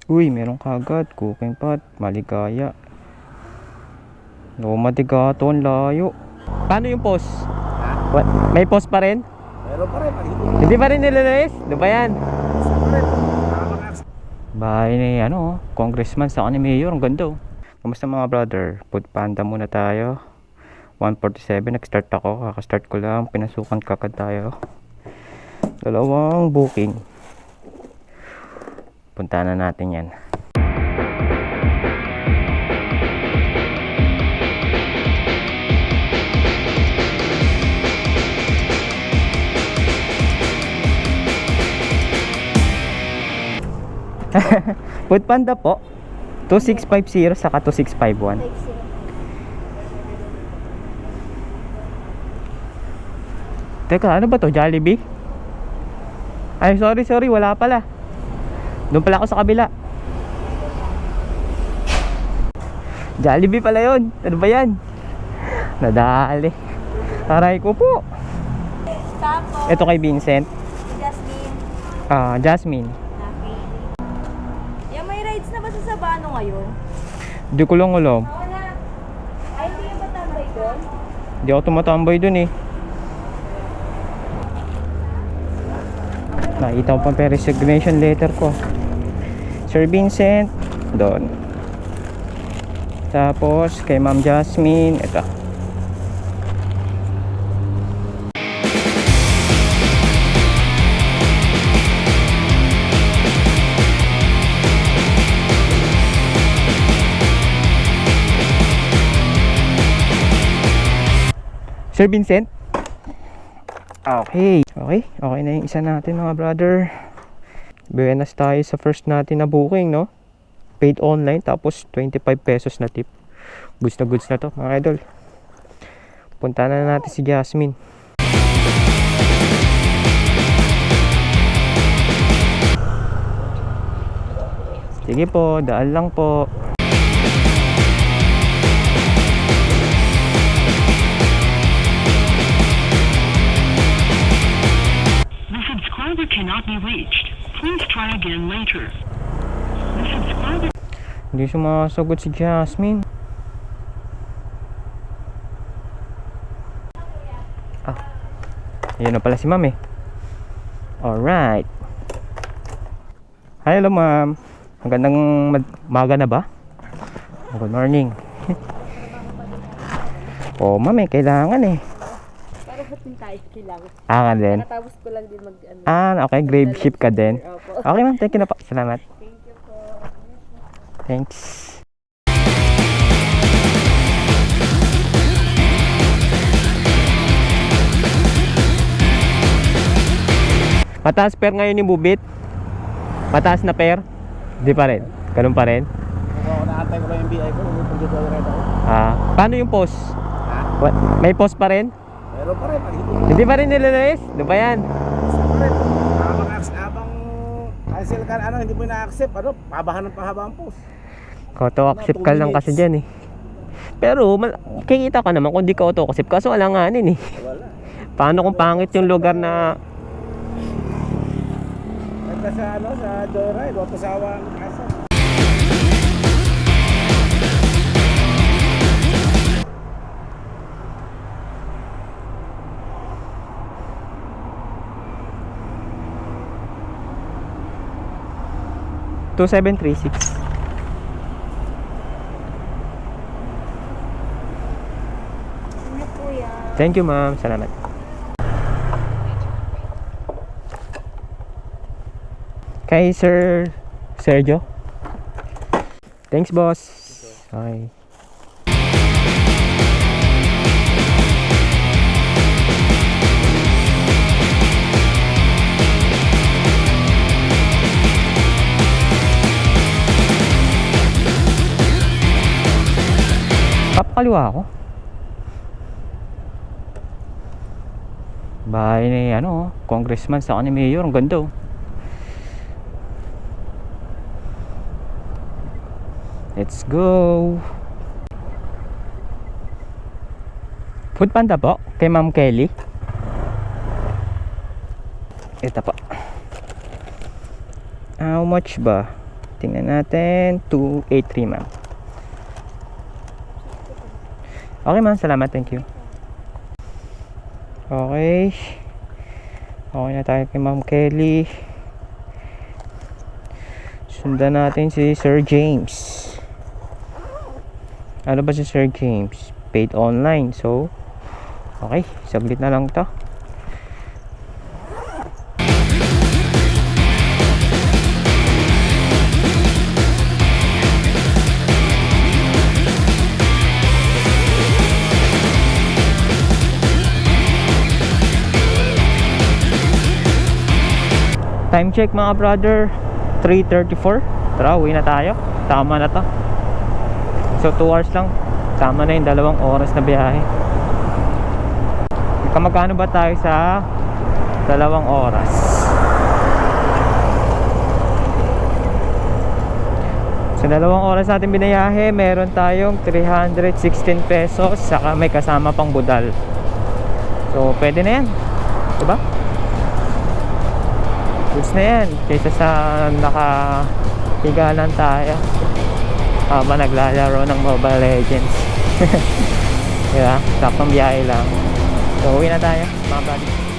Uy, meron kagad. Cooking pot, maligaya. No, matigaton, layo. Paano yung post? Ha? What? May post pa rin? Meron pa rin. Hindi pa rin nililis? Doon pa yan? Pa rin. Bahay ni congressman sa ni mayor. Ang ganda. Kamusta mga brother? Food panda muna tayo. 1:47 nag-start ako. Kaka-start ko lang. Pinasukan kagad tayo. Dalawang booking. Punta na natin yan. Food panda po. 2650 saka 2651. Teka, ano ba to? Jollibee? Ay, sorry, wala pala. Doon pala ako sa kabila. Jollibee pala yun. Ano ba yan? Nadali. Taray ko po. Tapos, Ito kay Vincent. Jasmine. Jasmine. Okay. Yung may rides na ba sa Sabano ngayon? Hindi ko lang alam. Wala. Ay, hindi yung matambay doon? Hindi ako tumatambay dun eh. Nakita ko pa pa resignation letter ko. Sir Vincent, doon. Tapos kay Ma'am Jasmine, ito. Sir Vincent? Okay na yung isa natin mga brother. Buenas tayo sa first natin na booking, no? Paid online, tapos 25 pesos na tip. Goods na to mga idol. Punta na natin si Jasmine. Sige po, daan lang po. Cannot be reached. Please try again later. The subscriber... Hindi sumasagot si Jasmine. Ayun na pala si ma'am eh. Alright. Hi, hello ma'am. Magandang maga na ba? Good morning. Oh ma'am eh, kailangan eh. Nga din. Nakatapos ko lang din mag... Okay, grave ship ka din. Opo. Okay ma'am, thank you na po. Salamat. Thank you po. Thanks. Mataas pair ngayon yung bubit? Mataas na pair? Di pa rin? Ganun pa rin? Ako naantay ko lang yung BI ko. Paano yung post? Ha? What? May post pa rin? Meron pa rin. Hindi pa rin nililis? Doon pa yan? Pa rin. Habang cancel ka, hindi mo na-accept, pabahan ng pahaba ang post. Auto-accept ka lang kasi dyan eh. Pero, kikita ka naman kung di ka auto-accept. Kaso alanganin eh. Wala. Paano kung pangit yung lugar na... Nagka sa Joyride, wala pasawa ang kasa. Two 2736. Ano po yan? Thank you ma'am, salamat. Kay Sir Sergio. Thanks boss. Okay. Papakaliwa ako. Bahay ni congressman sa ni mayor. Ang ganda. Let's go. Food panda po kay Ma'am Kelly. Ito po. How much ba? Tingnan natin. 283 ma'am. Okay ma'am, salamat. Thank you. Okay. Okay na tayo kay Ma'am Kelly. Sundan natin si Sir James. Ano ba si Sir James? Paid online. So, okay. Saglit na lang to. Time check mga brother, 3:34. Tara, uwi na tayo. Tama na to. So 2 hours lang. Tama na yung 2 oras na biyahe. Kamagkano ba tayo sa 2 oras? Sa 2 oras natin binayahe, meron tayong 316 pesos. Saka may kasama pang budal. So pwede na yan, diba? Goods na yan, kaysa sa nakahiga lang tayo habang naglalaro ng Mobile Legends. Diba? Saktong biyahe lang. So uwi na tayo mga buddy.